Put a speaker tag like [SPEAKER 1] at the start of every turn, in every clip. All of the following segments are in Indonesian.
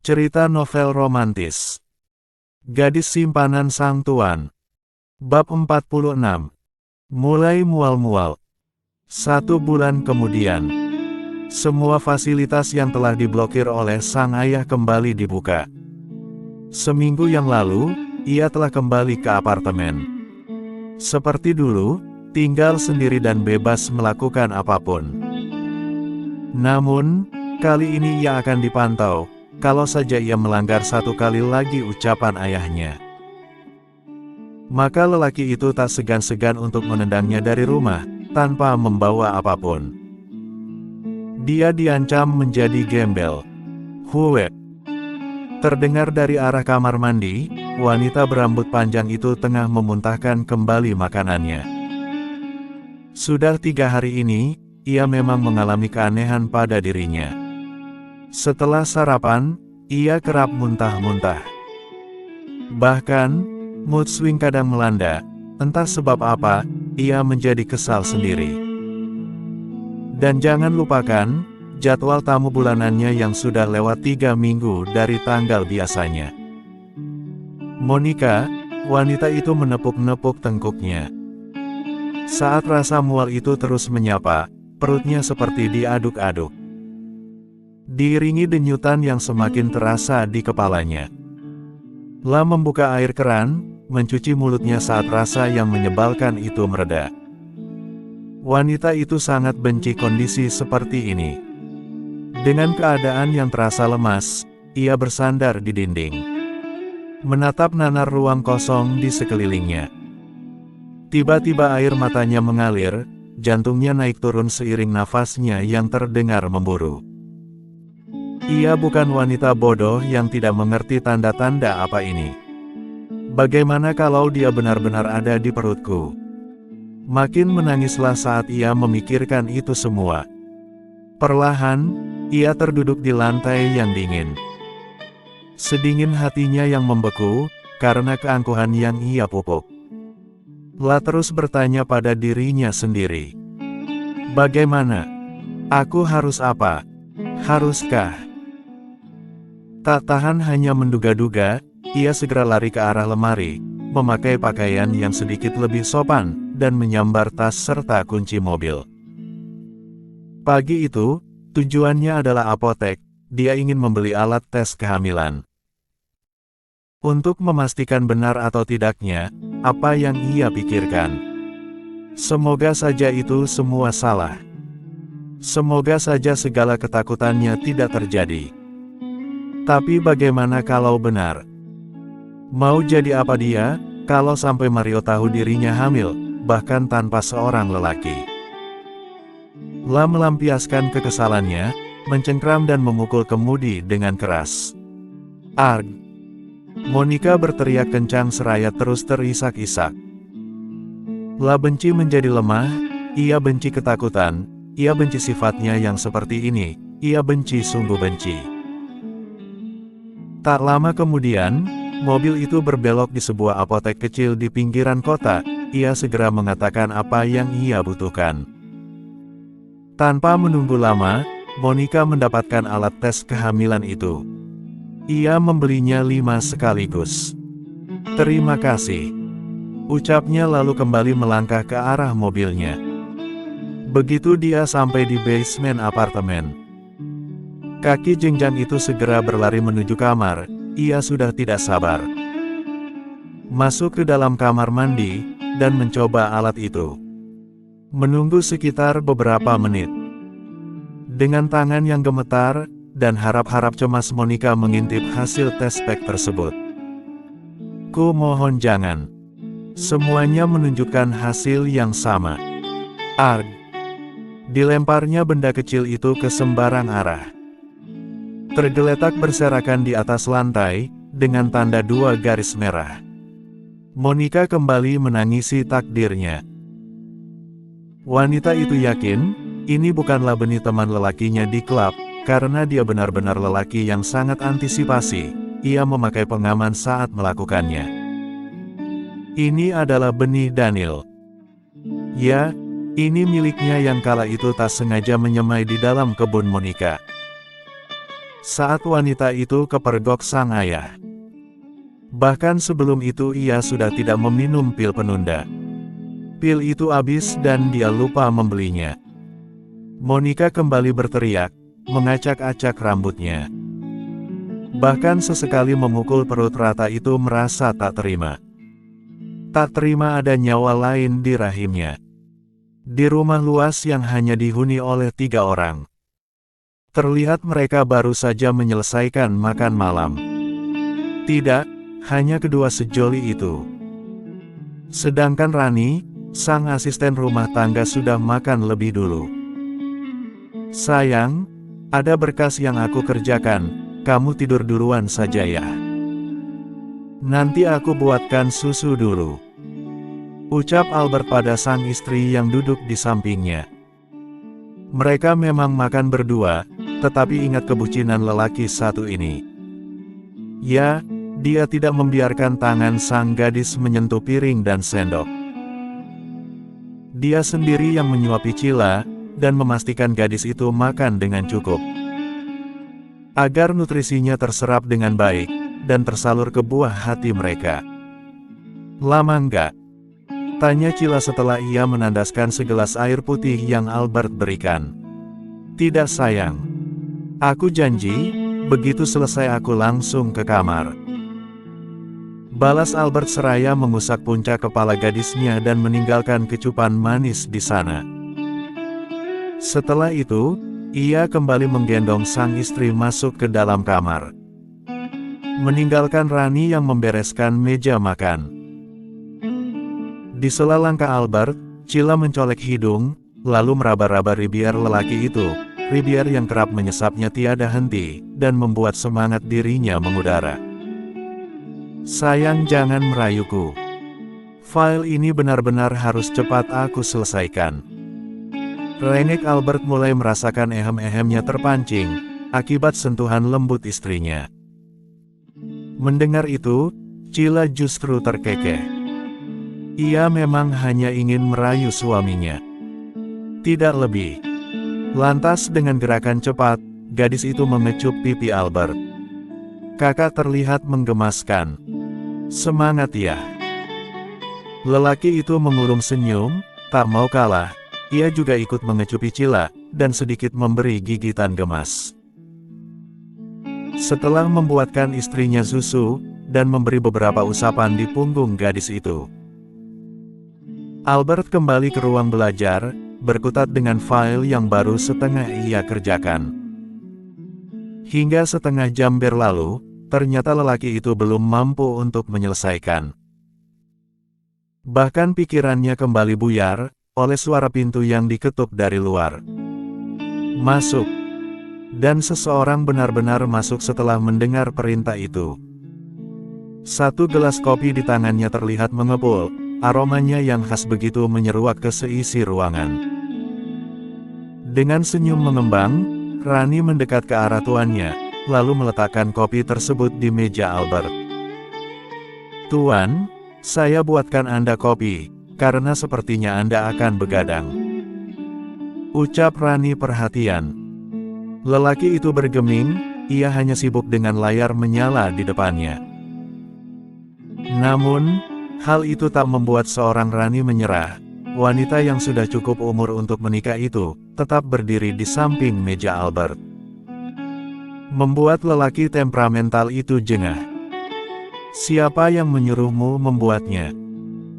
[SPEAKER 1] Cerita novel romantis. Gadis simpanan sang tuan. Bab 46. Mulai mual-mual. 1 bulan kemudian, semua fasilitas yang telah diblokir oleh sang ayah kembali dibuka. Seminggu yang lalu, ia telah kembali ke apartemen. Seperti dulu, tinggal sendiri dan bebas melakukan apapun. Namun, kali ini ia akan dipantau. Kalau saja ia melanggar 1 kali lagi ucapan ayahnya, maka lelaki itu tak segan-segan untuk menendangnya dari rumah, tanpa membawa apapun. Dia diancam menjadi gembel. Huwe. Terdengar dari arah kamar mandi, wanita berambut panjang itu tengah memuntahkan kembali makanannya. Sudah 3 hari ini, ia memang mengalami keanehan pada dirinya. Setelah sarapan, ia kerap muntah-muntah. Bahkan, mood swing kadang melanda, entah sebab apa, ia menjadi kesal sendiri. Dan jangan lupakan, jadwal tamu bulanannya yang sudah lewat 3 minggu dari tanggal biasanya. Monica, wanita itu menepuk-nepuk tengkuknya. Saat rasa mual itu terus menyapa, perutnya seperti diaduk-aduk, diiringi denyutan yang semakin terasa di kepalanya. La membuka air keran, mencuci mulutnya saat rasa yang menyebalkan itu mereda. Wanita itu sangat benci kondisi seperti ini. Dengan keadaan yang terasa lemas, ia bersandar di dinding, menatap nanar ruang kosong di sekelilingnya. Tiba-tiba air matanya mengalir, jantungnya naik turun seiring nafasnya yang terdengar memburu. Ia bukan wanita bodoh yang tidak mengerti tanda-tanda apa ini. Bagaimana kalau dia benar-benar ada di perutku? Makin menangislah saat ia memikirkan itu semua. Perlahan, ia terduduk di lantai yang dingin. Sedingin hatinya yang membeku, karena keangkuhan yang ia pupuk. La terus bertanya pada dirinya sendiri. Bagaimana? Aku harus apa? Haruskah? Tak tahan hanya menduga-duga, ia segera lari ke arah lemari, memakai pakaian yang sedikit lebih sopan, dan menyambar tas serta kunci mobil. Pagi itu, tujuannya adalah apotek. Dia ingin membeli alat tes kehamilan. Untuk memastikan benar atau tidaknya, apa yang ia pikirkan. Semoga saja itu semua salah. Semoga saja segala ketakutannya tidak terjadi. Tapi bagaimana kalau benar? Mau jadi apa dia, kalau sampai Mario tahu dirinya hamil, bahkan tanpa seorang lelaki? La melampiaskan kekesalannya, mencengkram dan memukul kemudi dengan keras. Arg! Monica berteriak kencang seraya terus terisak-isak. La benci menjadi lemah, ia benci ketakutan, ia benci sifatnya yang seperti ini, ia benci sungguh benci. Tak lama kemudian, mobil itu berbelok di sebuah apotek kecil di pinggiran kota. Ia segera mengatakan apa yang ia butuhkan. Tanpa menunggu lama, Monica mendapatkan alat tes kehamilan itu. Ia membelinya 5 sekaligus. Terima kasih, ucapnya lalu kembali melangkah ke arah mobilnya. Begitu dia sampai di basement apartemen, kaki jenjang itu segera berlari menuju kamar. Ia sudah tidak sabar masuk ke dalam kamar mandi, dan mencoba alat itu. Menunggu sekitar beberapa menit. Dengan tangan yang gemetar, dan harap-harap cemas Monica mengintip hasil tes pack tersebut. Ku mohon jangan. Semuanya menunjukkan hasil yang sama. Arg! Dilemparnya benda kecil itu ke sembarang arah. Tergeletak berserakan di atas lantai, dengan tanda 2 garis merah. Monica kembali menangisi takdirnya. Wanita itu yakin, ini bukanlah benih teman lelakinya di klub, karena dia benar-benar lelaki yang sangat antisipasi. Ia memakai pengaman saat melakukannya. Ini adalah benih Daniel. Ya, ini miliknya yang kala itu tak sengaja menyemai di dalam kebun Monica. saat wanita itu kepergok sang ayah. Bahkan sebelum itu ia sudah tidak meminum pil penunda. Pil itu habis dan dia lupa membelinya. Monica kembali berteriak, mengacak-acak rambutnya. Bahkan sesekali memukul perut rata itu merasa tak terima. Tak terima ada nyawa lain di rahimnya. Di rumah luas yang hanya dihuni oleh 3 orang. Terlihat mereka baru saja menyelesaikan makan malam. Tidak, hanya kedua sejoli itu. Sedangkan Rani, sang asisten rumah tangga sudah makan lebih dulu. Sayang, ada berkas yang aku kerjakan, kamu tidur duluan saja ya. Nanti aku buatkan susu dulu. Ucap Albert pada sang istri yang duduk di sampingnya. Mereka memang makan berdua, tetapi ingat kebucinan lelaki satu ini. Ya, dia tidak membiarkan tangan sang gadis menyentuh piring dan sendok. Dia sendiri yang menyuapi Cila, dan memastikan gadis itu makan dengan cukup. Agar nutrisinya terserap dengan baik, dan tersalur ke buah hati mereka. Lama enggak? Tanya Cila setelah ia menandaskan segelas air putih yang Albert berikan. Tidak sayang. Aku janji, begitu selesai aku langsung ke kamar. Balas Albert seraya mengusap puncak kepala gadisnya dan meninggalkan kecupan manis di sana. Setelah itu, ia kembali menggendong sang istri masuk ke dalam kamar. Meninggalkan Rani yang membereskan meja makan. Di sela langkah Albert, Cila mencolek hidung, lalu meraba-raba ribiar lelaki itu, ribiar yang kerap menyesapnya tiada henti, dan membuat semangat dirinya mengudara. Sayang, jangan merayuku. File ini benar-benar harus cepat aku selesaikan. Renek Albert mulai merasakan ehem-ehemnya terpancing, akibat sentuhan lembut istrinya. Mendengar itu, Cila justru terkekeh. Ia memang hanya ingin merayu suaminya. Tidak lebih. Lantas dengan gerakan cepat, gadis itu mengecup pipi Albert. Kakak terlihat menggemaskan. Semangat ya. Lelaki itu mengulum senyum, tak mau kalah. Ia juga ikut mengecupi Cila, dan sedikit memberi gigitan gemas. Setelah membuatkan istrinya susu, dan memberi beberapa usapan di punggung gadis itu, Albert kembali ke ruang belajar, berkutat dengan file yang baru setengah ia kerjakan. Hingga setengah jam berlalu, ternyata lelaki itu belum mampu untuk menyelesaikan. Bahkan pikirannya kembali buyar, oleh suara pintu yang diketuk dari luar. Masuk. Dan seseorang benar-benar masuk setelah mendengar perintah itu. Satu gelas kopi di tangannya terlihat mengepul, aromanya yang khas begitu menyeruak ke seisi ruangan. Dengan senyum mengembang, Rani mendekat ke arah tuannya, lalu meletakkan kopi tersebut di meja Albert. Tuan, saya buatkan Anda kopi, karena sepertinya Anda akan begadang. Ucap Rani perhatian. Lelaki itu bergeming, ia hanya sibuk dengan layar menyala di depannya. Namun, hal itu tak membuat seorang Rani menyerah. Wanita yang sudah cukup umur untuk menikah itu, tetap berdiri di samping meja Albert. Membuat lelaki temperamental itu jengah. Siapa yang menyuruhmu membuatnya?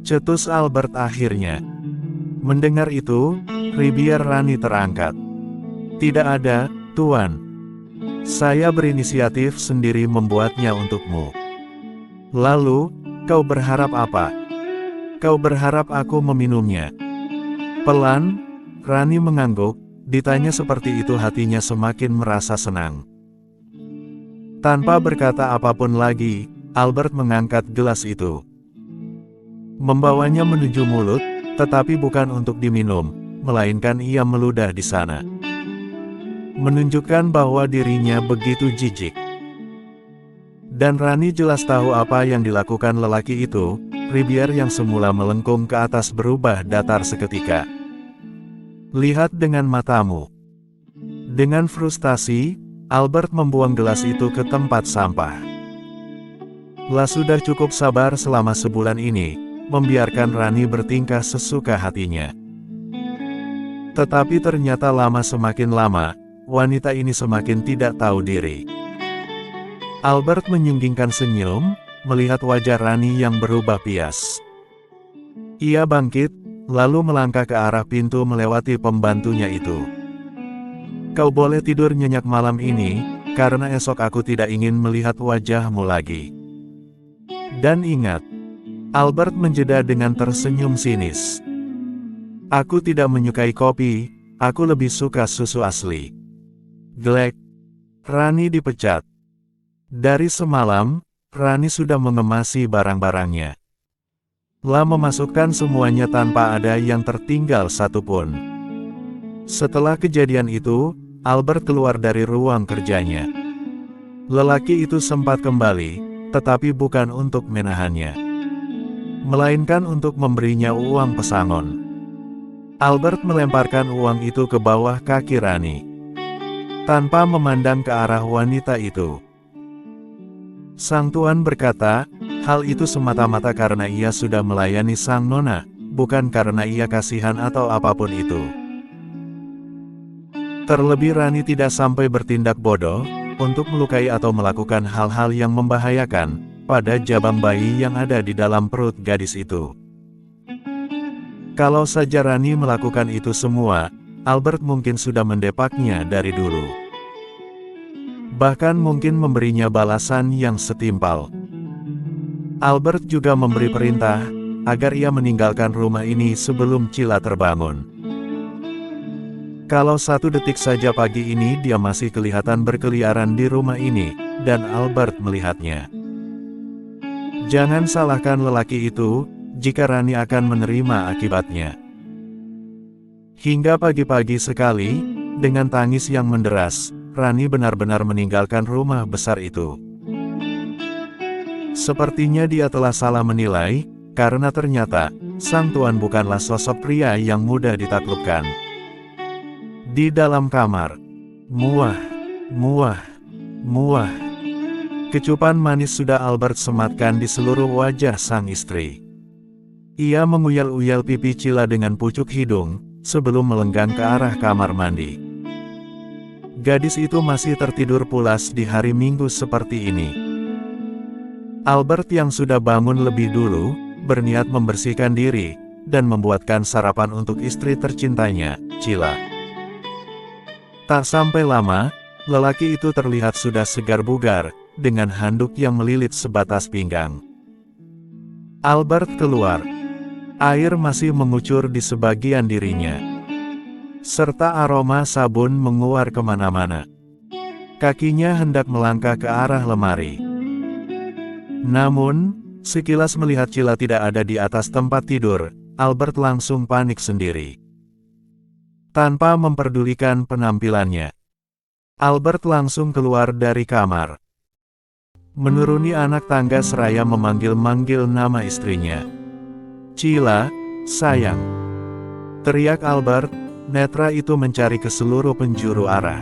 [SPEAKER 1] Cetus Albert akhirnya. Mendengar itu, ribiar Rani terangkat. Tidak ada, Tuan. Saya berinisiatif sendiri membuatnya untukmu. Lalu, kau berharap apa? Kau berharap aku meminumnya? Pelan, Rani mengangguk, ditanya seperti itu hatinya semakin merasa senang. Tanpa berkata apapun lagi, Albert mengangkat gelas itu. Membawanya menuju mulut, tetapi bukan untuk diminum, melainkan ia meludah di sana. Menunjukkan bahwa dirinya begitu jijik. Dan Rani jelas tahu apa yang dilakukan lelaki itu, ribiar yang semula melengkung ke atas berubah datar seketika. Lihat dengan matamu. Dengan frustasi, Albert membuang gelas itu ke tempat sampah. Lah sudah cukup sabar selama sebulan ini, membiarkan Rani bertingkah sesuka hatinya. Tetapi ternyata semakin lama, wanita ini semakin tidak tahu diri. Albert menyunggingkan senyum, melihat wajah Rani yang berubah pias. Ia bangkit, lalu melangkah ke arah pintu melewati pembantunya itu. Kau boleh tidur nyenyak malam ini, karena esok aku tidak ingin melihat wajahmu lagi. Dan ingat, Albert menjeda dengan tersenyum sinis. Aku tidak menyukai kopi, aku lebih suka susu asli. Glek. Rani dipecat. Dari semalam, Rani sudah mengemasi barang-barangnya. Lah memasukkan semuanya tanpa ada yang tertinggal satupun. Setelah kejadian itu, Albert keluar dari ruang kerjanya. Lelaki itu sempat kembali, tetapi bukan untuk menahannya, melainkan untuk memberinya uang pesangon. Albert melemparkan uang itu ke bawah kaki Rani, tanpa memandang ke arah wanita itu. Sang tuan berkata, hal itu semata-mata karena ia sudah melayani sang nona, bukan karena ia kasihan atau apapun itu. Terlebih Rani tidak sampai bertindak bodoh, untuk melukai atau melakukan hal-hal yang membahayakan, pada jabang bayi yang ada di dalam perut gadis itu. Kalau saja Rani melakukan itu semua, Albert mungkin sudah mendepaknya dari dulu. Bahkan mungkin memberinya balasan yang setimpal. Albert juga memberi perintah, agar ia meninggalkan rumah ini sebelum Cila terbangun. Kalau 1 detik saja pagi ini dia masih kelihatan berkeliaran di rumah ini, dan Albert melihatnya. Jangan salahkan lelaki itu, jika Rani akan menerima akibatnya. Hingga pagi-pagi sekali, dengan tangis yang menderas, Rani benar-benar meninggalkan rumah besar itu. Sepertinya dia telah salah menilai, karena ternyata, sang tuan bukanlah sosok pria yang mudah ditaklukkan. Di dalam kamar, muah, muah, muah. Kecupan manis sudah Albert sematkan di seluruh wajah sang istri. Ia menguyal-uyal pipi Cila dengan pucuk hidung, sebelum melenggang ke arah kamar mandi. Gadis itu masih tertidur pulas di hari Minggu seperti ini. Albert yang sudah bangun lebih dulu, berniat membersihkan diri, dan membuatkan sarapan untuk istri tercintanya, Cila. Tak sampai lama, lelaki itu terlihat sudah segar bugar, dengan handuk yang melilit sebatas pinggang. Albert keluar. Air masih mengucur di sebagian dirinya, serta aroma sabun menguar kemana-mana. Kakinya hendak melangkah ke arah lemari. Namun, sekilas melihat Cila tidak ada di atas tempat tidur, Albert langsung panik sendiri. Tanpa memperdulikan penampilannya, Albert langsung keluar dari kamar. Menuruni anak tangga seraya memanggil-manggil nama istrinya. Cila, sayang. Teriak Albert, netra itu mencari ke seluruh penjuru arah.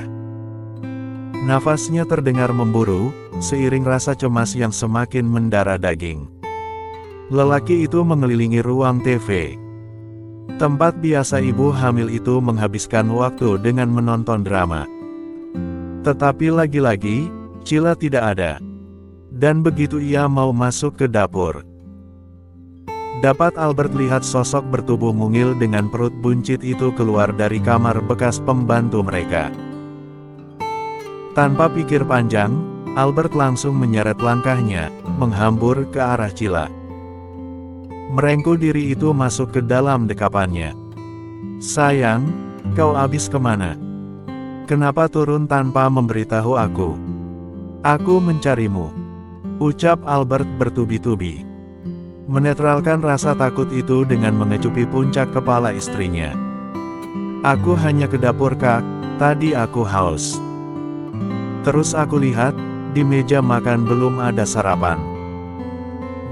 [SPEAKER 1] Nafasnya terdengar memburu, seiring rasa cemas yang semakin mendarah daging. Lelaki itu mengelilingi ruang TV. Tempat biasa ibu hamil itu menghabiskan waktu dengan menonton drama. Tetapi lagi-lagi, Cila tidak ada. Dan begitu ia mau masuk ke dapur, dapat Albert lihat sosok bertubuh mungil dengan perut buncit itu keluar dari kamar bekas pembantu mereka. Tanpa pikir panjang, Albert langsung menyeret langkahnya, menghambur ke arah Cila. Merengkuh diri itu masuk ke dalam dekapannya. Sayang, kau habis kemana? Kenapa turun tanpa memberitahu aku? Aku mencarimu, ucap Albert bertubi-tubi. Menetralkan rasa takut itu dengan mengecupi puncak kepala istrinya. Aku hanya ke dapur Kak, tadi aku haus. Terus aku lihat, di meja makan belum ada sarapan.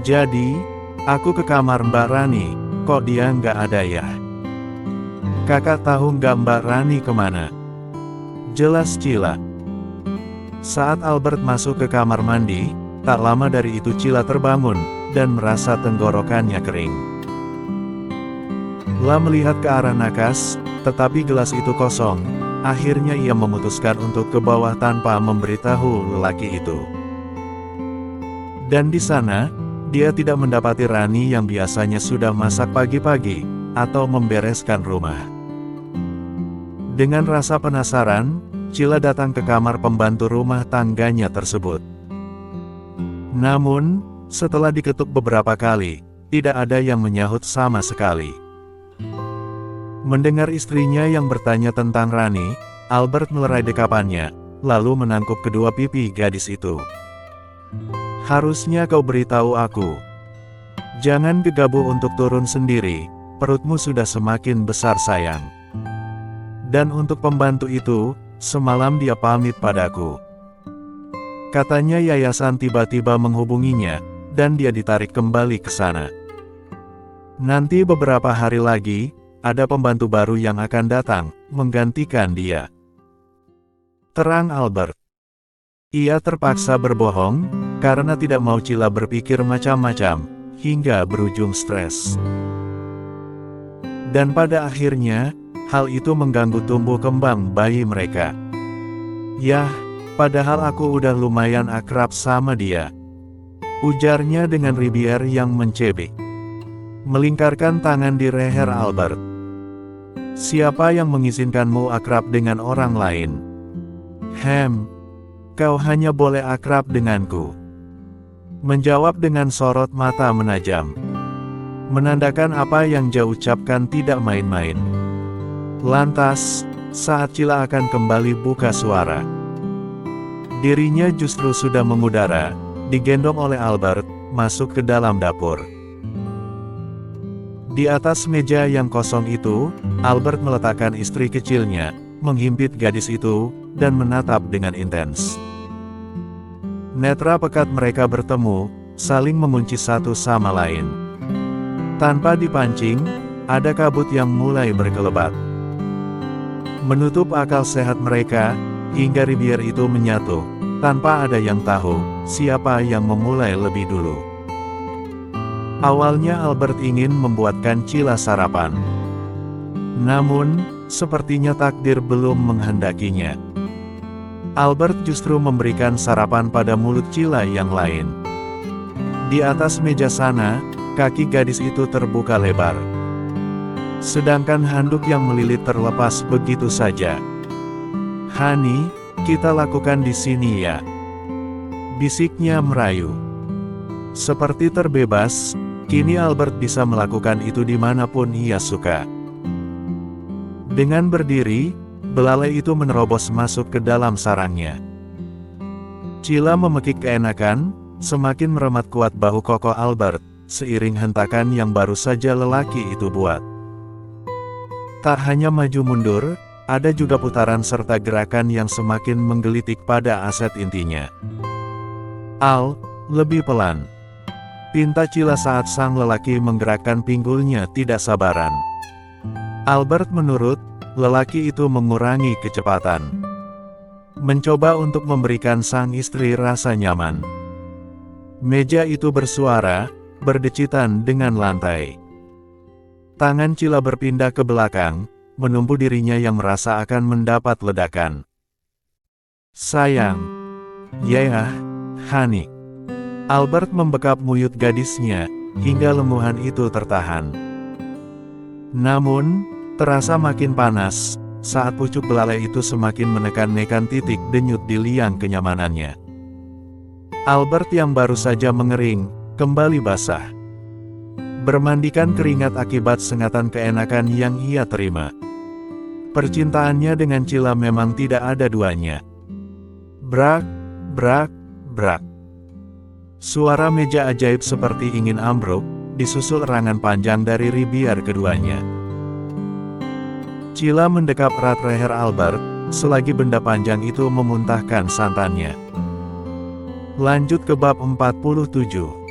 [SPEAKER 1] Jadi, aku ke kamar Mbak Rani, kok dia nggak ada ya? Kakak tahu nggak Mbak Rani kemana? Jelas Cila. Saat Albert masuk ke kamar mandi, tak lama dari itu Cila terbangun, dan merasa tenggorokannya kering. La melihat ke arah nakas, tetapi gelas itu kosong. Akhirnya ia memutuskan untuk ke bawah tanpa memberitahu lelaki itu. Dan di sana, dia tidak mendapati Rani yang biasanya sudah masak pagi-pagi, atau membereskan rumah. Dengan rasa penasaran, Cila datang ke kamar pembantu rumah tangganya tersebut. Namun, setelah diketuk beberapa kali, tidak ada yang menyahut sama sekali. Mendengar istrinya yang bertanya tentang Rani, Albert melerai dekapannya, lalu menangkup kedua pipi gadis itu. "Harusnya kau beritahu aku. Jangan gegabah untuk turun sendiri, perutmu sudah semakin besar sayang. Dan untuk pembantu itu, semalam dia pamit padaku. Katanya yayasan tiba-tiba menghubunginya, dan dia ditarik kembali ke sana. Nanti beberapa hari lagi, ada pembantu baru yang akan datang, menggantikan dia," terang Albert. Ia terpaksa berbohong, karena tidak mau Cila berpikir macam-macam, hingga berujung stres. Dan pada akhirnya, hal itu mengganggu tumbuh kembang bayi mereka. "Yah, padahal aku udah lumayan akrab sama dia," ujarnya dengan ribier yang mencebik. Melingkarkan tangan di leher Albert. "Siapa yang mengizinkanmu akrab dengan orang lain? Kau hanya boleh akrab denganku," menjawab dengan sorot mata menajam. Menandakan apa yang dia ucapkan tidak main-main. Lantas, saat Cila akan kembali buka suara, dirinya justru sudah mengudara, digendong oleh Albert, masuk ke dalam dapur. Di atas meja yang kosong itu, Albert meletakkan istri kecilnya, menghimpit gadis itu, dan menatap dengan intens. Netra pekat mereka bertemu, saling mengunci satu sama lain. Tanpa dipancing, ada kabut yang mulai berkelebat, menutup akal sehat mereka, hingga ribier itu menyatu, tanpa ada yang tahu, siapa yang memulai lebih dulu. Awalnya Albert ingin membuatkan Cila sarapan. Namun, sepertinya takdir belum menghendakinya. Albert justru memberikan sarapan pada mulut Cila yang lain. Di atas meja sana, kaki gadis itu terbuka lebar. Sedangkan handuk yang melilit terlepas begitu saja. "Hani, kita lakukan di sini ya," bisiknya merayu. Seperti terbebas, kini Albert bisa melakukan itu dimanapun ia suka. Dengan berdiri, belalai itu menerobos masuk ke dalam sarangnya. Cila memekik keenakan, semakin meremat kuat bahu kokoh Albert, seiring hentakan yang baru saja lelaki itu buat. Tak hanya maju mundur, ada juga putaran serta gerakan yang semakin menggelitik pada aset intinya. Lebih pelan," pinta Cila saat sang lelaki menggerakkan pinggulnya tidak sabaran. Albert menurut, lelaki itu mengurangi kecepatan. Mencoba untuk memberikan sang istri rasa nyaman. Meja itu bersuara, berdecitan dengan lantai. Tangan Cila berpindah ke belakang, menumpu dirinya yang merasa akan mendapat ledakan. "Sayang. Ya, Hani." Albert membekap muyut gadisnya, hingga lemuhan itu tertahan. Namun, terasa makin panas, saat pucuk belalai itu semakin menekan-nekan titik denyut di liang kenyamanannya. Albert yang baru saja mengering, kembali basah. Bermandikan keringat akibat sengatan keenakan yang ia terima. Percintaannya dengan Cila memang tidak ada duanya. Brak, brak, brak. Suara meja ajaib seperti ingin ambruk, disusul erangan panjang dari ribiar keduanya. Cila mendekap erat leher Albert, selagi benda panjang itu memuntahkan santannya. Lanjut ke bab 47.